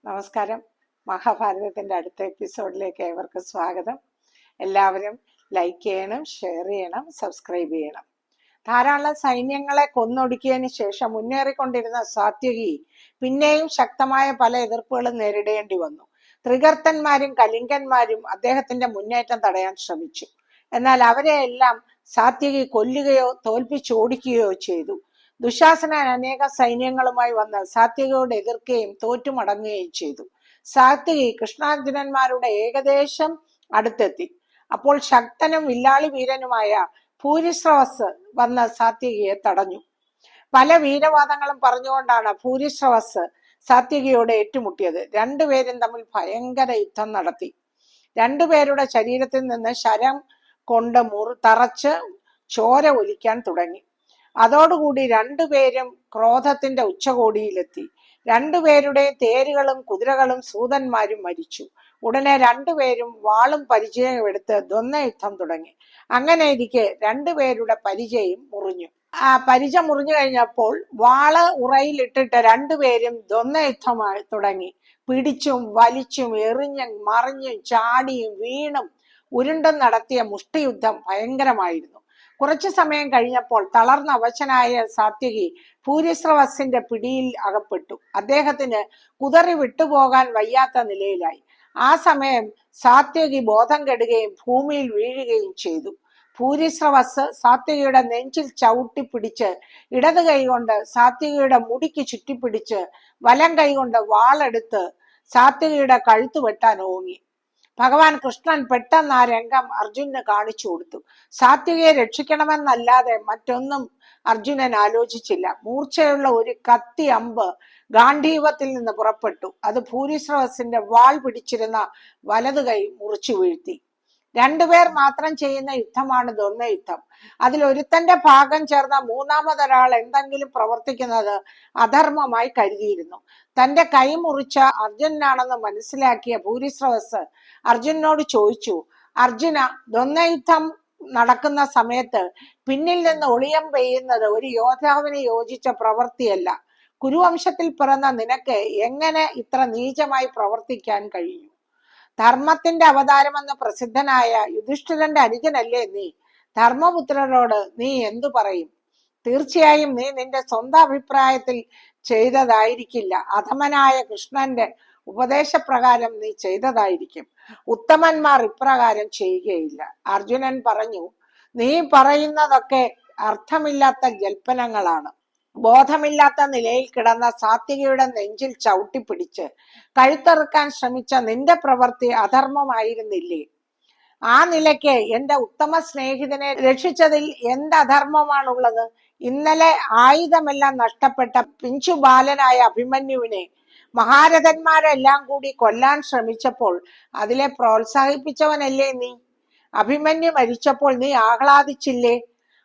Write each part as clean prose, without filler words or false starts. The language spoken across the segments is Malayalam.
നമസ്കാരം. മഹാഭാരതത്തിന്റെ അടുത്ത എപ്പിസോഡിലേക്ക് ഏവർക്കും സ്വാഗതം. എല്ലാവരും ലൈക്ക് ചെയ്യണം, ഷെയർ ചെയ്യണം, സബ്സ്ക്രൈബ് ചെയ്യണം. ധാരാളം സൈന്യങ്ങളെ കൊന്നൊടുക്കിയതിന് ശേഷം മുന്നേറിക്കൊണ്ടിരുന്ന സാത്യകി പിന്നെയും ശക്തമായ പല എതിർപ്പുകളും നേരിടേണ്ടി വന്നു. ത്രികർത്തന്മാരും കലിംഗന്മാരും അദ്ദേഹത്തിന്റെ മുന്നേറ്റം തടയാൻ ശ്രമിച്ചു. എന്നാൽ അവരെയെല്ലാം സാത്യകി കൊല്ലുകയോ തോൽപ്പിച്ചോടിക്കുകയോ ചെയ്തു. ദുശാസനൻ അനേക സൈന്യങ്ങളുമായി വന്ന് സാത്യകിയോട് എതിർക്കുകയും തോറ്റുമടങ്ങുകയും ചെയ്തു. സാത്യകി കൃഷ്ണാർജുനന്മാരുടെ ഏകദേശം അടുത്തെത്തി. അപ്പോൾ ശക്തനും വില്ലാളി വീരനുമായ ഭൂരിശ്രവസ് വന്ന് സാത്യകിയെ തടഞ്ഞു. പല വീരവാദങ്ങളും പറഞ്ഞുകൊണ്ടാണ് ഭൂരിശ്രവസ് സാത്യകിയോട് ഏറ്റുമുട്ടിയത്. രണ്ടുപേരും തമ്മിൽ ഭയങ്കര യുദ്ധം നടത്തി. രണ്ടുപേരുടെ ശരീരത്തിൽ നിന്ന് ശരം കൊണ്ട് തറച്ച് ചോര ഒലിക്കാൻ തുടങ്ങി. അതോടുകൂടി രണ്ടുപേരും ക്രോധത്തിന്റെ ഉച്ചകോടിയിലെത്തി. രണ്ടുപേരുടെ തേരുകളും കുതിരകളും സൂതന്മാരും മരിച്ചു. ഉടനെ രണ്ടുപേരും വാളും പരിചയം എടുത്ത് ദ്വന്ദ്വയുദ്ധം തുടങ്ങി. അങ്ങനെ ഇരിക്കെ രണ്ടുപേരുടെ പരിചയം മുറിഞ്ഞു. പരിച മുറിഞ്ഞു കഴിഞ്ഞപ്പോൾ വാള് ഉറയിലിട്ടിട്ട് രണ്ടുപേരും ദ്വന്ദ്വയുദ്ധമായി തുടങ്ങി. പിടിച്ചും വലിച്ചും എറിഞ്ഞും മറിഞ്ഞും ചാടിയും വീണും ഉരുണ്ടും നടത്തിയ മുഷ്ടിയുദ്ധം ഭയങ്കരമായിരുന്നു. കുറച്ചു സമയം കഴിഞ്ഞപ്പോൾ തളർന്ന അവശനായ സാത്യകി ഭൂരിശ്രവസിന്റെ പിടിയിൽ അകപ്പെട്ടു. അദ്ദേഹത്തിന് കുതറി വിട്ടുപോകാൻ വയ്യാത്ത നിലയിലായി. ആ സമയം സാത്യകി ബോധം കെടുകയും ഭൂമിയിൽ വീഴുകയും ചെയ്തു. ഭൂരിശ്രവസ് സാത്യകിയുടെ നെഞ്ചിൽ ചവിട്ടി പിടിച്ച് ഇടത് കൈകൊണ്ട് സാത്യകിയുടെ മുടിക്ക് ചുറ്റിപ്പിടിച്ച് വലം കൈകൊണ്ട് വാളെടുത്ത് സാത്യകിയുടെ കഴുത്ത് വെട്ടാൻ ഓങ്ങി. ഭഗവാൻ കൃഷ്ണൻ പെട്ടെന്ന് ആ രംഗം അർജുനന് കാണിച്ചു കൊടുത്തു. സാത്യകിയെ രക്ഷിക്കണമെന്നല്ലാതെ മറ്റൊന്നും അർജുനൻ ആലോചിച്ചില്ല. മൂർച്ചയുള്ള ഒരു കത്തി അമ്പ് ഗാന്ധീവത്തിൽ നിന്ന് പുറപ്പെട്ടു. അത് ഭൂരിശ്രവസിന്റെ വാൾ പിടിച്ചിരുന്ന വലതു കൈ മുറിച്ചു വീഴ്ത്തി. രണ്ടുപേർ മാത്രം ചെയ്യുന്ന യുദ്ധമാണ് ദ്വന്ദ്വയുദ്ധം. അതിൽ ഒരുത്തന്റെ ഭാഗം ചേർന്ന മൂന്നാമതൊരാൾ എന്തെങ്കിലും പ്രവർത്തിക്കുന്നത് അധർമ്മമായി കരുതിയിരുന്നു. തന്റെ കൈ മുറിച്ച അർജുനാണെന്ന് മനസ്സിലാക്കിയ ഭൂരിശ്രവസ് അർജുനോട് ചോദിച്ചു, അർജുന, ദ്വന്ദ്വയുദ്ധം നടക്കുന്ന സമയത്ത് പിന്നിൽ നിന്ന് ഒളിയം പെയ്യുന്നത് ഒരു യോദ്ധാവിന് യോജിച്ച പ്രവൃത്തിയല്ല. കുരുവംശത്തിൽ പിറന്ന നിനക്ക് എങ്ങനെ ഇത്ര നീചമായി പ്രവർത്തിക്കാൻ കഴിയും? ധർമ്മത്തിന്റെ അവതാരമെന്ന് പ്രസിദ്ധനായ യുധിഷ്ഠിരന്റെ അനുജനല്ലേ നീ? ധർമ്മപുത്രരോട് നീ എന്തു പറയും? തീർച്ചയായും നീ നിന്റെ സ്വന്തം അഭിപ്രായത്തിൽ ചെയ്തതായിരിക്കില്ല. അധമനായ കൃഷ്ണന്റെ ഉപദേശപ്രകാരം നീ ചെയ്തതായിരിക്കും. ഉത്തമന്മാർ ഇപ്രകാരം ചെയ്യുകയില്ല. അർജുനൻ പറഞ്ഞു, നീ പറയുന്നതൊക്കെ അർത്ഥമില്ലാത്ത ജൽപ്പനങ്ങളാണ്. ബോധമില്ലാത്ത നിലയിൽ കിടന്ന സാത്യകിയുടെ നെഞ്ചിൽ ചവിട്ടിപ്പിടിച്ച് കഴുത്തറുക്കാൻ ശ്രമിച്ച നിന്റെ പ്രവൃത്തി അധർമ്മമായിരുന്നില്ലേ? ആ നിലയ്ക്ക് എന്റെ ഉത്തമ സ്നേഹിതനെ രക്ഷിച്ചതിൽ എന്ത് അധർമ്മമാണുള്ളത്? ഇന്നലെ ആയുധമെല്ലാം നഷ്ടപ്പെട്ട പിഞ്ചു ബാലനായ അഭിമന്യുവിനെ മഹാരഥന്മാരെല്ലാം കൂടി കൊല്ലാൻ ശ്രമിച്ചപ്പോൾ അതിലെ പ്രോത്സാഹിപ്പിച്ചവനല്ലേ നീ? അഭിമന്യു മരിച്ചപ്പോൾ നീ ആഹ്ലാദിച്ചില്ലേ?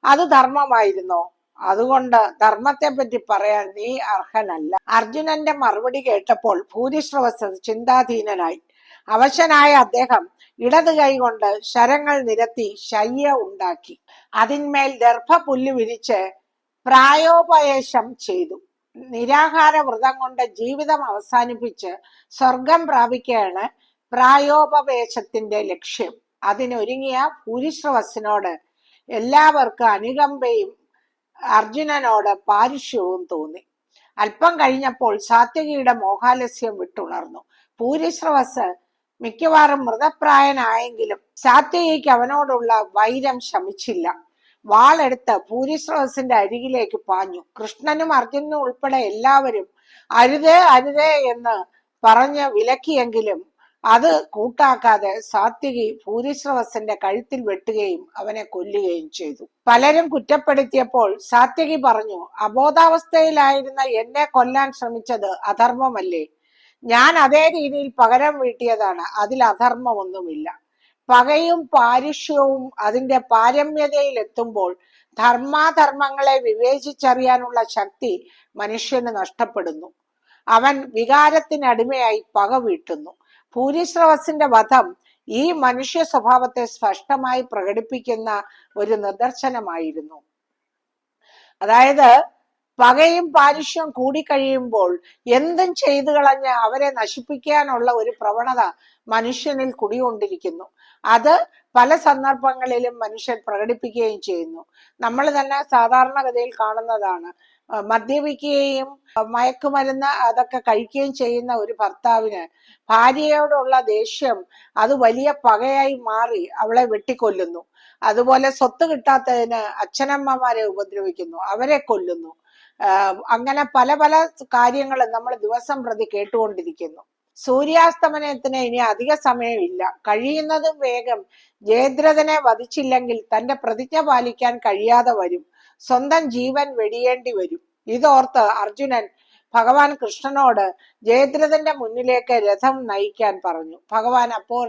അത് ധർമ്മമായിരുന്നോ? അതുകൊണ്ട് ധർമ്മത്തെ പറ്റി പറയാൻ നീ അർഹനല്ല. അർജുനന്റെ മറുപടി കേട്ടപ്പോൾ ഭൂരിശ്രവസ് ചിന്താധീനനായി. അവശനായ അദ്ദേഹം ഇടത് കൈ കൊണ്ട് ശരങ്ങൾ നിരത്തി ശയ്യ ഉണ്ടാക്കി. അതിന്മേൽ ദർഭപുല്ല് വിരിച്ച് പ്രായോപവേശം ചെയ്തു. നിരാഹാര വ്രതം കൊണ്ട് ജീവിതം അവസാനിപ്പിച്ച് സ്വർഗം പ്രാപിക്കുകയാണ് പ്രായോപവേശത്തിന്റെ ലക്ഷ്യം. അതിനൊരുങ്ങിയ ഭൂരിശ്രവസിനോട് എല്ലാവർക്കും അനുകമ്പയും അർജുനനോട് പാരുഷ്യവും തോന്നി. അല്പം കഴിഞ്ഞപ്പോൾ സാത്യകിയുടെ മോഹാലസ്യം വിട്ടുണർന്നു. ഭൂരിശ്രവസ് മിക്കവാറും മൃതപ്രായനായെങ്കിലും സാത്യകിക്ക് അവനോടുള്ള വൈരം ശമിച്ചില്ല. വാളെടുത്ത് ഭൂരിശ്രവസിന്റെ അരികിലേക്ക് പാഞ്ഞു. കൃഷ്ണനും അർജുനനും ഉൾപ്പെടെ എല്ലാവരും അരുതേ അരുതേ എന്ന് പറഞ്ഞ് വിലക്കിയെങ്കിലും അത് കൂട്ടാക്കാതെ സാത്യകി ഭൂരിശ്രവസിന്റെ കഴുത്തിൽ വെട്ടുകയും അവനെ കൊല്ലുകയും ചെയ്തു. പലരും കുറ്റപ്പെടുത്തിയപ്പോൾ സാത്യകി പറഞ്ഞു, അബോധാവസ്ഥയിലായിരുന്ന എന്നെ കൊല്ലാൻ ശ്രമിച്ചത് അധർമ്മമല്ലേ? ഞാൻ അതേ രീതിയിൽ പകരം വീട്ടിയതാണ്. അതിൽ അധർമ്മമൊന്നുമില്ല. പകയും പാരുഷ്യവും അതിന്റെ പാരമ്യതയിൽ എത്തുമ്പോൾ ധർമാധർമ്മങ്ങളെ വിവേചിച്ചറിയാനുള്ള ശക്തി മനുഷ്യന് നഷ്ടപ്പെടുന്നു. അവൻ വികാരത്തിനടിമയായി പക വീട്ടുന്നു. ഭൂരിശ്രവസിന്റെ വധം ഈ മനുഷ്യ സ്വഭാവത്തെ സ്പഷ്ടമായി പ്രകടിപ്പിക്കുന്ന ഒരു നിദർശനമായിരുന്നു. അതായത് പകയും പാരുഷ്യവും കൂടിക്കഴിയുമ്പോൾ എന്തും ചെയ്തു കളഞ്ഞ് അവരെ നശിപ്പിക്കാനുള്ള ഒരു പ്രവണത മനുഷ്യനിൽ കുടികൊണ്ടിരിക്കുന്നു. അത് പല സന്ദർഭങ്ങളിലും മനുഷ്യൻ പ്രകടിപ്പിക്കുകയും ചെയ്യുന്നു. നമ്മൾ തന്നെ സാധാരണഗതിയിൽ കാണുന്നതാണ്. മദ്യപിക്കുകയും മയക്കുമരുന്ന് അതൊക്കെ കഴിക്കുകയും ചെയ്യുന്ന ഒരു ഭർത്താവിന് ഭാര്യയോടുള്ള ദേഷ്യം അത് വലിയ പകയായി മാറി അവളെ വെട്ടിക്കൊല്ലുന്നു. അതുപോലെ സ്വത്ത് കിട്ടാത്തതിന് അച്ഛനമ്മമാരെ ഉപദ്രവിക്കുന്നു, അവരെ കൊല്ലുന്നു. അങ്ങനെ പല പല കാര്യങ്ങളും നമ്മൾ ദിവസം പ്രതി കേട്ടുകൊണ്ടിരിക്കുന്നു. സൂര്യാസ്തമനത്തിന് ഇനി അധിക സമയമില്ല. കഴിയുന്നതും വേഗം ജയദ്രഥനെ വധിച്ചില്ലെങ്കിൽ തന്റെ പ്രതിജ്ഞ പാലിക്കാൻ കഴിയാതെ വരും. സ്വന്തം ജീവൻ വെടിയേണ്ടി വരും. ഇതോർത്ത് അർജുനൻ ഭഗവാൻ കൃഷ്ണനോട് ജയദ്രഥന്റെ മുന്നിലേക്ക് രഥം നയിക്കാൻ പറഞ്ഞു. ഭഗവാൻ അപ്പോൾ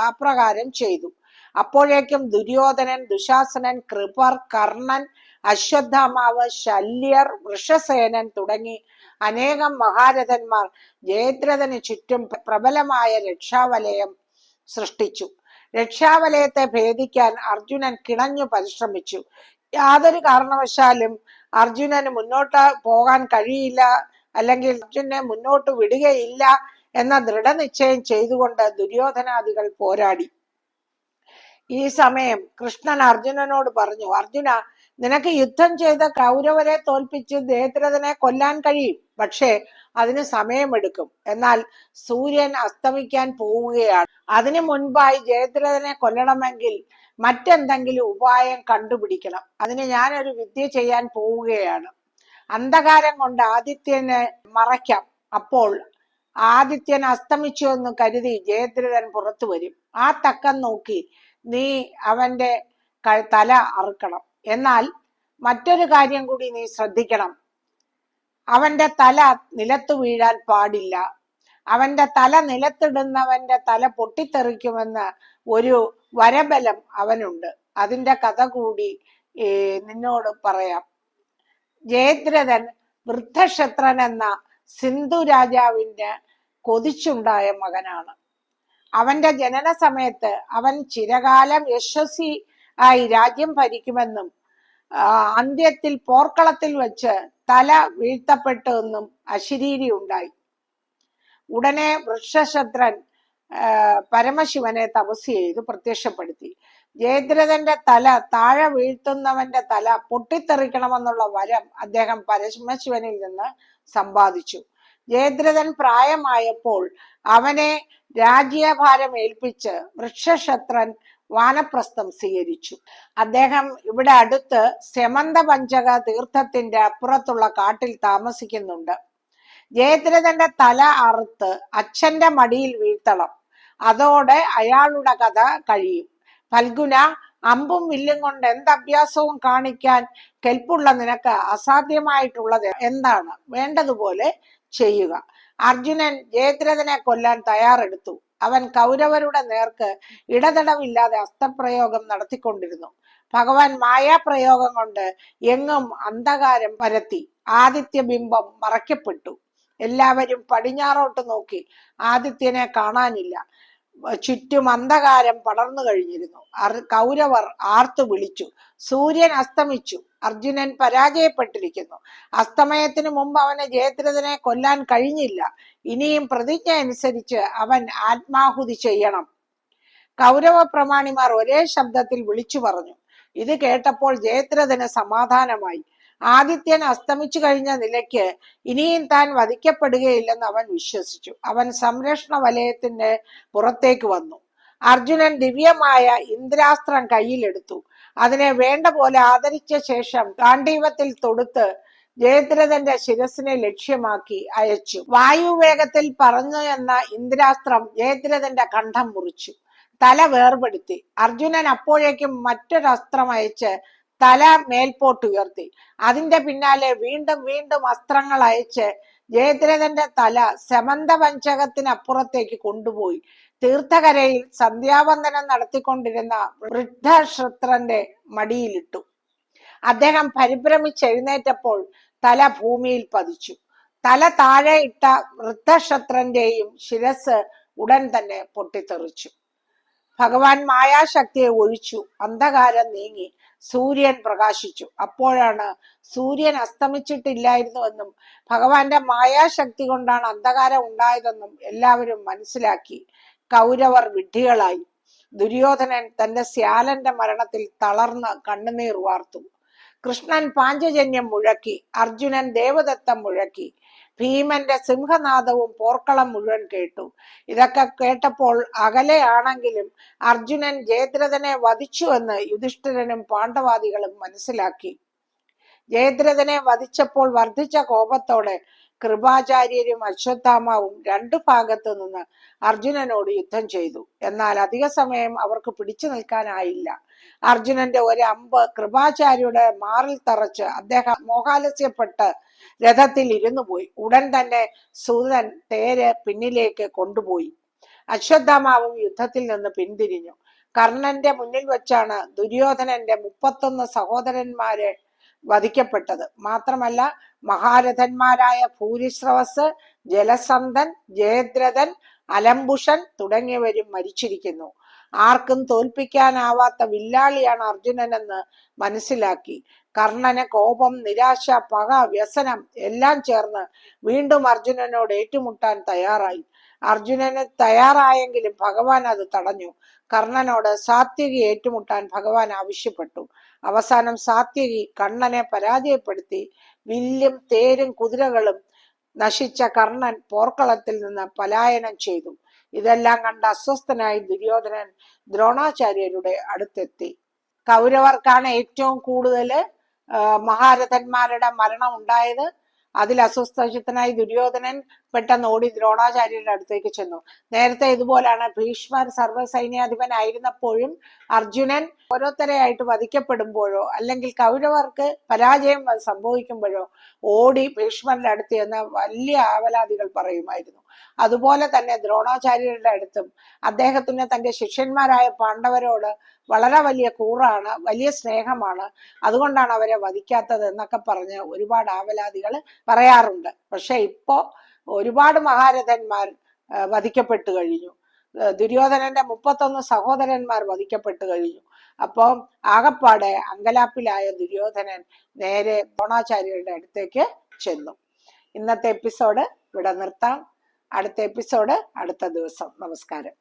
അപ്രകാരം ചെയ്തു. അപ്പോഴേക്കും ദുര്യോധനൻ, ദുശാസനൻ, കൃപർ, കർണൻ, അശ്വത്ഥാമാവ്, ശല്യർ, വൃഷസേനൻ തുടങ്ങി അനേകം മഹാരഥന്മാർ ജയദ്രഥന് ചുറ്റും പ്രബലമായ രക്ഷാവലയം സൃഷ്ടിച്ചു. രക്ഷാവലയത്തെ ഭേദിക്കാൻ അർജുനൻ കിണഞ്ഞു പരിശ്രമിച്ചു. യാതൊരു കാരണവശാലും അർജുനന് മുന്നോട്ട് പോകാൻ കഴിയില്ല, അല്ലെങ്കിൽ അർജുനെ മുന്നോട്ട് വിടുകയില്ല എന്ന ദൃഢനിശ്ചയം ചെയ്തുകൊണ്ട് ദുര്യോധനാദികൾ പോരാടി. ഈ സമയം കൃഷ്ണൻ അർജുനനോട് പറഞ്ഞു, അർജുന, നിനക്ക് യുദ്ധം ചെയ്ത കൗരവരെ തോൽപ്പിച്ച് ജയദ്രഥനെ കൊല്ലാൻ കഴിയും. പക്ഷേ അതിന് സമയമെടുക്കും. എന്നാൽ സൂര്യൻ അസ്തമിക്കാൻ പോവുകയാണ്. അതിനു മുൻപായി ജയദ്രഥനെ കൊല്ലണമെങ്കിൽ മറ്റെന്തെങ്കിലും ഉപായം കണ്ടുപിടിക്കണം. അതിന് ഞാനൊരു വിദ്യ ചെയ്യാൻ പോവുകയാണ്. അന്ധകാരം കൊണ്ട് ആദിത്യനെ മറയ്ക്കാം. അപ്പോൾ ആദിത്യൻ അസ്തമിച്ചു എന്ന് കരുതി ജയദ്രഥൻ പുറത്തു വരും. ആ തക്കം നോക്കി നീ അവന്റെ തല അറുക്കണം. എന്നാൽ മറ്റൊരു കാര്യം കൂടി നീ ശ്രദ്ധിക്കണം. അവന്റെ തല നിലത്തു വീഴാൻ പാടില്ല. അവന്റെ തല നിലത്തിടുന്നവന്റെ തല പൊട്ടിത്തെറിക്കുമെന്ന് ഒരു വരബലം അവനുണ്ട്. അതിന്റെ കഥ കൂടി നിന്നോട് പറയാം. ജയദ്രഥൻ വൃദ്ധക്ഷത്രൻ എന്ന സിന്ധു രാജാവിന്റെ കൊതിച്ചുണ്ടായ മകനാണ്. അവന്റെ ജനന സമയത്ത് അവൻ ചിരകാലം യശസ്വി ആയി രാജ്യം ഭരിക്കുമെന്നും അന്ത്യത്തിൽ പോർക്കളത്തിൽ വെച്ച് തല വീഴ്ത്തപ്പെട്ടു എന്നും അശരീരി ഉണ്ടായി. ഉടനെ വൃക്ഷക്ഷത്രൻ പരമശിവനെ തപസ് ചെയ്ത് പ്രത്യക്ഷപ്പെടുത്തി. ജയദ്രഥന്റെ തല താഴെ വീഴ്ത്തുന്നവന്റെ തല പൊട്ടിത്തെറിക്കണമെന്നുള്ള വരം അദ്ദേഹം പരമശിവനിൽ നിന്ന് സമ്പാദിച്ചു. ജയദ്രഥൻ പ്രായമായപ്പോൾ അവനെ രാജ്യഭാരം ഏൽപ്പിച്ച് വൃക്ഷക്ഷത്രൻ വാനപ്രസ്ഥം സ്വീകരിച്ചു. അദ്ദേഹം ഇവിടെ അടുത്ത് സെമന്ത പഞ്ചക തീർത്ഥത്തിന്റെ അപ്പുറത്തുള്ള കാട്ടിൽ താമസിക്കുന്നുണ്ട്. ജയദ്രഥന്റെ തല അറുത്ത് അച്ഛന്റെ മടിയിൽ വീഴ്ത്തണം. അതോടെ അയാളുടെ കഥ കഴിയും. ഫൽഗുന, അമ്പും വില്ലും കൊണ്ട് എന്തഭ്യാസവും കാണിക്കാൻ കെൽപ്പുള്ള നിനക്ക് അസാധ്യമായിട്ടുള്ളത് എന്താണ്? വേണ്ടതുപോലെ ചെയ്യുക. അർജുനൻ ജയദ്രഥനെ കൊല്ലാൻ തയ്യാറെടുത്തു. അവൻ കൗരവരുടെ നേർക്ക് ഇടതടവില്ലാതെ അസ്ത്രപ്രയോഗം നടത്തിക്കൊണ്ടിരുന്നു. ഭഗവാൻ മായാപ്രയോഗം കൊണ്ട് എങ്ങും അന്ധകാരം പരത്തി. ആദിത്യബിംബം മറയ്ക്കപ്പെട്ടു. എല്ലാവരും പടിഞ്ഞാറോട്ട് നോക്കി. ആദിത്യനെ കാണാനില്ല. ചുറ്റും അന്ധകാരം പടർന്നു കഴിഞ്ഞിരുന്നു. കൗരവർ ആർത്തു വിളിച്ചു. സൂര്യൻ അസ്തമിച്ചു. അർജുനൻ പരാജയപ്പെട്ടിരിക്കുന്നു. അസ്തമയത്തിനു മുമ്പ് അവന് ജയദ്രഥനെ കൊല്ലാൻ കഴിഞ്ഞില്ല. ഇനിയും പ്രതിജ്ഞ അനുസരിച്ച് അവൻ ആത്മാഹുതി ചെയ്യണം. കൗരവ പ്രമാണിമാർ ഒരേ ശബ്ദത്തിൽ വിളിച്ചു പറഞ്ഞു. ഇത് കേട്ടപ്പോൾ ജയദ്രഥന് സമാധാനമായി. ആദിത്യൻ അസ്തമിച്ചു കഴിഞ്ഞ നിലയ്ക്ക് ഇനിയും താൻ വധിക്കപ്പെടുകയില്ലെന്ന് അവൻ വിശ്വസിച്ചു. അവൻ സംരക്ഷണ വലയത്തിന്റെ പുറത്തേക്ക് വന്നു. അർജുനൻ ദിവ്യമായ ഇന്ദ്രാസ്ത്രം കയ്യിലെടുത്തു. അതിനെ വേണ്ട പോലെ ആദരിച്ച ശേഷം ഗാണ്ഡീവത്തിൽ തൊടുത്ത് ജയദ്രഥന്റെ ശിരസിനെ ലക്ഷ്യമാക്കി അയച്ചു. വായുവേഗത്തിൽ പറന്നു എന്ന ഇന്ദ്രാസ്ത്രം ജയദ്രഥന്റെ കണ്ഠം മുറിച്ചു, തല വേർപെടുത്തി. അർജുനൻ അപ്പോഴേക്കും മറ്റൊരസ്ത്രം അയച്ച് തല മേൽപോട്ടുയർത്തി. അതിന്റെ പിന്നാലെ വീണ്ടും വീണ്ടും അസ്ത്രങ്ങൾ അയച്ച് ജയദ്രഥന്റെ തല സമന്ത പഞ്ചകത്തിനപ്പുറത്തേക്ക് കൊണ്ടുപോയി തീർത്ഥകരയിൽ സന്ധ്യാവന്ദനം നടത്തിക്കൊണ്ടിരുന്ന വൃദ്ധക്ഷത്രന്റെ മടിയിലിട്ടു. അദ്ദേഹം പരിഭ്രമിച്ചെഴുന്നേറ്റപ്പോൾ തല ഭൂമിയിൽ പതിച്ചു. തല താഴെ ഇട്ട വൃദ്ധക്ഷത്രന്റെയും ശിരസ് ഉടൻ തന്നെ പൊട്ടിത്തെറിച്ചു. ഭഗവാൻ മായാശക്തിയെ ഒഴിച്ചു. അന്ധകാരം നീങ്ങി. സൂര്യൻ പ്രകാശിച്ചു. അപ്പോഴാണ് സൂര്യൻ അസ്തമിച്ചിട്ടില്ലായിരുന്നുവെന്നും ഭഗവാന്റെ മായാശക്തി കൊണ്ടാണ് അന്ധകാരം ഉണ്ടായതെന്നും എല്ലാവരും മനസ്സിലാക്കി. കൗരവർ വിഡ്ഢികളായി. ദുര്യോധനൻ തന്റെ ശ്യാലന്റെ മരണത്തിൽ തളർന്ന് കണ്ണുനീർ വാർത്തു. കൃഷ്ണൻ പാഞ്ചജന്യം മുഴക്കി, അർജുനൻ ദേവദത്തം മുഴക്കി, ഭീമന്റെ സിംഹനാദവും പോർക്കളം മുഴുവൻ കേട്ടു. ഇതൊക്കെ കേട്ടപ്പോൾ അകലെയാണെങ്കിലും അർജുനൻ ജയദ്രഥനെ വധിച്ചുവെന്ന് യുധിഷ്ഠിരനും പാണ്ഡവാദികളും മനസ്സിലാക്കി. ജയദ്രഥനെ വധിച്ചപ്പോൾ വർദ്ധിച്ച കോപത്തോടെ കൃപാചാര്യരും അശ്വത്ഥാമാവും രണ്ടു ഭാഗത്തു നിന്ന് അർജുനനോട് യുദ്ധം ചെയ്തു. എന്നാൽ അധിക സമയം അവർക്ക് പിടിച്ചു നിൽക്കാനായില്ല. അർജുനന്റെ ഒരു അമ്പ് കൃപാചാര്യരുടെ മാറിൽ തറച്ച് അദ്ദേഹം മോഹാലസ്യപ്പെട്ട് രഥത്തിൽ ഇരുന്നു പോയി. ഉടൻ തന്നെ സൂതൻ തേര് പിന്നിലേക്ക് കൊണ്ടുപോയി. അശ്വത്ഥാമാവും യുദ്ധത്തിൽ നിന്ന് പിന്തിരിഞ്ഞു. കർണന്റെ മുന്നിൽ വെച്ചാണ് ദുര്യോധനന്റെ 31 സഹോദരന്മാരെ വധിക്കപ്പെട്ടത്. മാത്രമല്ല മഹാരഥന്മാരായ ഭൂരിശ്രവസ്, ജലസന്ധൻ, ജയദ്രഥൻ, അലംബുഷൻ തുടങ്ങിയവരും മരിച്ചിരിക്കുന്നു. ആർക്കും തോൽപ്പിക്കാനാവാത്ത വില്ലാളിയാണ് അർജുനനെന്ന് മനസ്സിലാക്കി കർണന് കോപം, നിരാശ, പക, വ്യസനം എല്ലാം ചേർന്ന് വീണ്ടും അർജുനനോട് ഏറ്റുമുട്ടാൻ തയ്യാറായി. അർജുനന് തയ്യാറായെങ്കിലും ഭഗവാൻ അത് തടഞ്ഞു. കർണനോട് സാത്യകി ഏറ്റുമുട്ടാൻ ഭഗവാൻ ആവശ്യപ്പെട്ടു. അവസാനം സാത്യകി കർണനെ പരാജയപ്പെടുത്തി. വില്ലും തേരും കുതിരകളും നശിച്ച കർണൻ പോർക്കളത്തിൽ നിന്ന് പലായനം ചെയ്തു. ഇതെല്ലാം കണ്ട് അസ്വസ്ഥനായി ദുര്യോധനൻ ദ്രോണാചാര്യരുടെ അടുത്തെത്തി. കൗരവർക്കാണ് ഏറ്റവും കൂടുതൽ മഹാരഥന്മാരുടെ മരണം ഉണ്ടായത്. അതിൽ അസ്വസ്ഥനായി ദുര്യോധനൻ പെട്ടെന്ന് ഓടി ദ്രോണാചാര്യരുടെ അടുത്തേക്ക് ചെന്നു. നേരത്തെ ഇതുപോലാണ് ഭീഷ്മർ സർവ്വസൈന്യാധിപനായിരുന്നപ്പോഴും അർജുനൻ ഓരോരുത്തരെയായിട്ട് വധിക്കപ്പെടുമ്പോഴോ അല്ലെങ്കിൽ കൗരവർക്ക് പരാജയം സംഭവിക്കുമ്പോഴോ ഓടി ഭീഷ്മരുടെ അടുത്ത് എന്ന് വലിയ ആവലാതികൾ പറയുമായിരുന്നു. അതുപോലെ തന്നെ ദ്രോണാചാര്യരുടെ അടുത്തും അദ്ദേഹത്തിന് തന്റെ ശിഷ്യന്മാരായ പാണ്ഡവരോട് വളരെ വലിയ കൂറാണ്, വലിയ സ്നേഹമാണ്, അതുകൊണ്ടാണ് അവരെ വധിക്കാത്തത് എന്നൊക്കെ പറഞ്ഞ് ഒരുപാട് ആവലാതികൾ പറയാറുണ്ട്. പക്ഷെ ഇപ്പോ ഒരുപാട് മഹാരഥന്മാർ വധിക്കപ്പെട്ടു കഴിഞ്ഞു. ദുര്യോധനന്റെ 31 സഹോദരന്മാർ വധിക്കപ്പെട്ടു കഴിഞ്ഞു. അപ്പം ആകപ്പാടെ അങ്കലാപ്പിലായ ദുര്യോധനൻ നേരെ ദ്രോണാചാര്യരുടെ അടുത്തേക്ക് ചെന്നു. ഇന്നത്തെ എപ്പിസോഡ് ഇവിടെ നിർത്താം. അടുത്ത എപ്പിസോഡ് അടുത്ത ദിവസം. നമസ്കാരം.